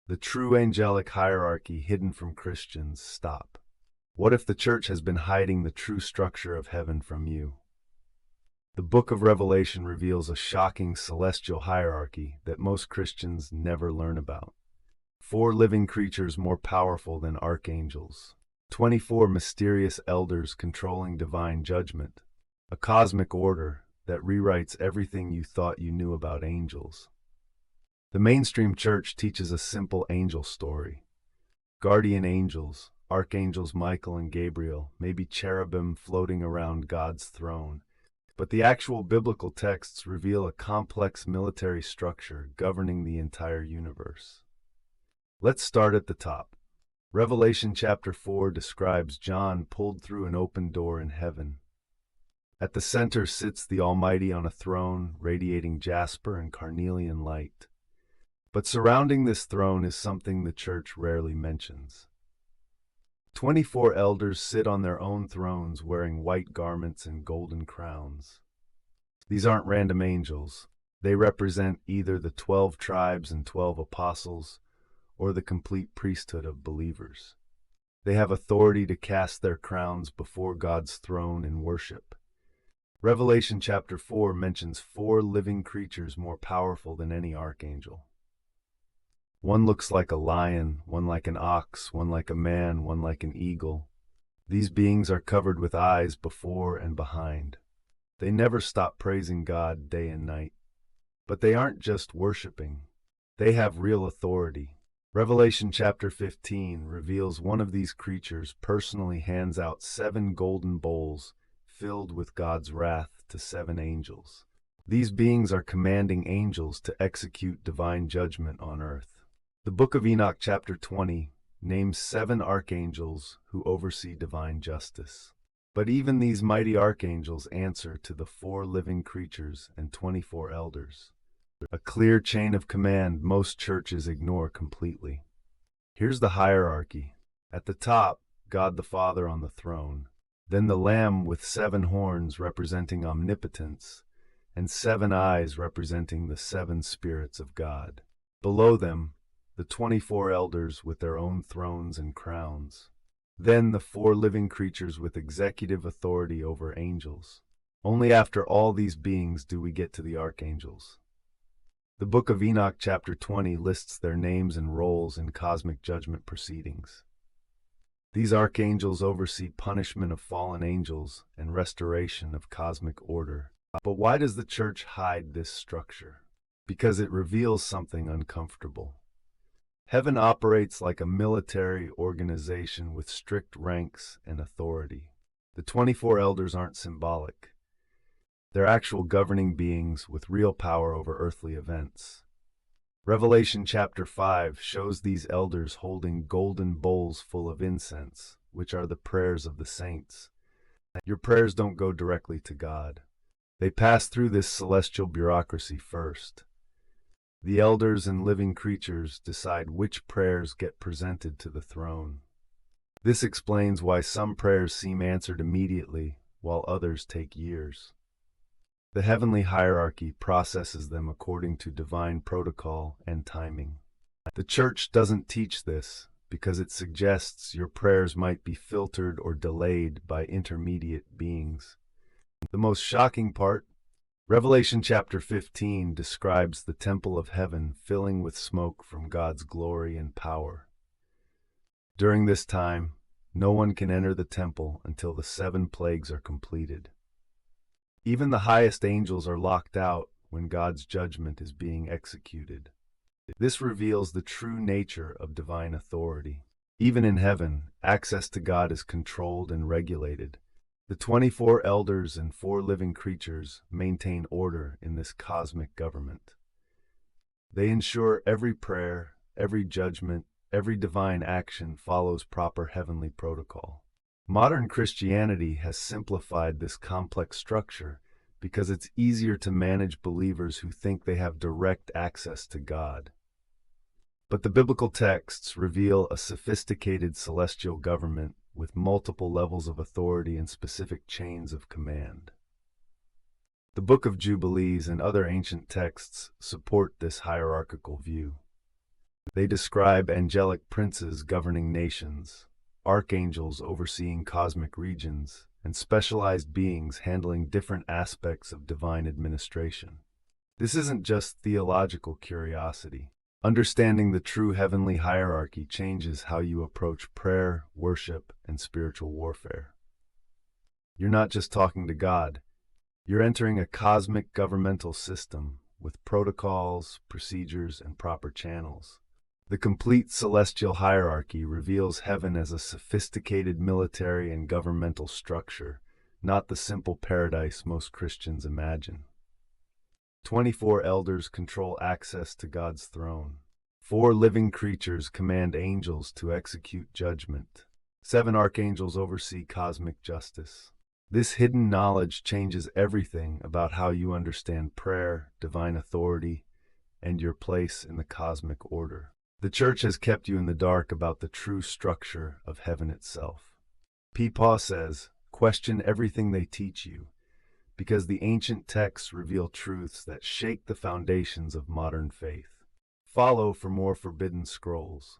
The true angelic hierarchy hidden from Christians. Stop. What if the church has been hiding the true structure of heaven from you? The book of Revelation reveals a shocking celestial hierarchy that most Christians never learn about. 4 living creatures more powerful than archangels. 24 mysterious elders controlling divine judgment. A cosmic order that rewrites everything you thought you knew about angels. The mainstream church teaches a simple angel story. Guardian angels, archangels Michael and Gabriel, maybe cherubim floating around God's throne. But the actual biblical texts reveal a complex military structure governing the entire universe. Let's start at the top. Revelation chapter 4 describes John pulled through an open door in heaven. At the center sits the Almighty on a throne, radiating jasper and carnelian light. But surrounding this throne is something the church rarely mentions. 24 elders sit on their own thrones wearing white garments and golden crowns. These aren't random angels. They represent either the 12 tribes and 12 apostles, or the complete priesthood of believers. They have authority to cast their crowns before God's throne in worship. Revelation chapter 4 mentions 4 living creatures more powerful than any archangel. One looks like a lion, one like an ox, one like a man, one like an eagle. These beings are covered with eyes before and behind. They never stop praising God day and night. But they aren't just worshiping. They have real authority. Revelation chapter 15 reveals one of these creatures personally hands out 7 golden bowls filled with God's wrath to 7 angels. These beings are commanding angels to execute divine judgment on earth. The book of Enoch chapter 20 names 7 archangels who oversee divine justice. But even these mighty archangels answer to the 4 living creatures and 24 elders. A clear chain of command most churches ignore completely. Here's the hierarchy. At the top, God the Father on the throne. Then the Lamb with 7 horns representing omnipotence, and 7 eyes representing the 7 spirits of God. Below them, the 24 elders with their own thrones and crowns. Then the 4 living creatures with executive authority over angels. Only after all these beings do we get to the archangels. The book of Enoch chapter 20 lists their names and roles in cosmic judgment proceedings. These archangels oversee punishment of fallen angels and restoration of cosmic order. But why does the church hide this structure? Because it reveals something uncomfortable. Heaven operates like a military organization with strict ranks and authority. The 24 elders aren't symbolic. They're actual governing beings with real power over earthly events. Revelation chapter 5 shows these elders holding golden bowls full of incense, which are the prayers of the saints. Your prayers don't go directly to God. They pass through this celestial bureaucracy first. The elders and living creatures decide which prayers get presented to the throne. This explains why some prayers seem answered immediately, while others take years. The heavenly hierarchy processes them according to divine protocol and timing. The church doesn't teach this because it suggests your prayers might be filtered or delayed by intermediate beings. The most shocking part, Revelation chapter 15 describes the temple of heaven filling with smoke from God's glory and power. During this time, no one can enter the temple until the 7 plagues are completed. Even the highest angels are locked out when God's judgment is being executed. This reveals the true nature of divine authority. Even in heaven, access to God is controlled and regulated. The 24 elders and 4 living creatures maintain order in this cosmic government. They ensure every prayer, every judgment, every divine action follows proper heavenly protocol. Modern Christianity has simplified this complex structure because it's easier to manage believers who think they have direct access to God. But the biblical texts reveal a sophisticated celestial government with multiple levels of authority and specific chains of command. The book of Jubilees and other ancient texts support this hierarchical view. They describe angelic princes governing nations, archangels overseeing cosmic regions, and specialized beings handling different aspects of divine administration. This isn't just theological curiosity. Understanding the true heavenly hierarchy changes how you approach prayer, worship, and spiritual warfare. You're not just talking to God, you're entering a cosmic governmental system with protocols, procedures, and proper channels. The complete celestial hierarchy reveals heaven as a sophisticated military and governmental structure, not the simple paradise most Christians imagine. 24 elders control access to God's throne. 4 living creatures command angels to execute judgment. 7 archangels oversee cosmic justice. This hidden knowledge changes everything about how you understand prayer, divine authority, and your place in the cosmic order. The church has kept you in the dark about the true structure of heaven itself. Paul says, question everything they teach you, because the ancient texts reveal truths that shake the foundations of modern faith. Follow for more forbidden scrolls.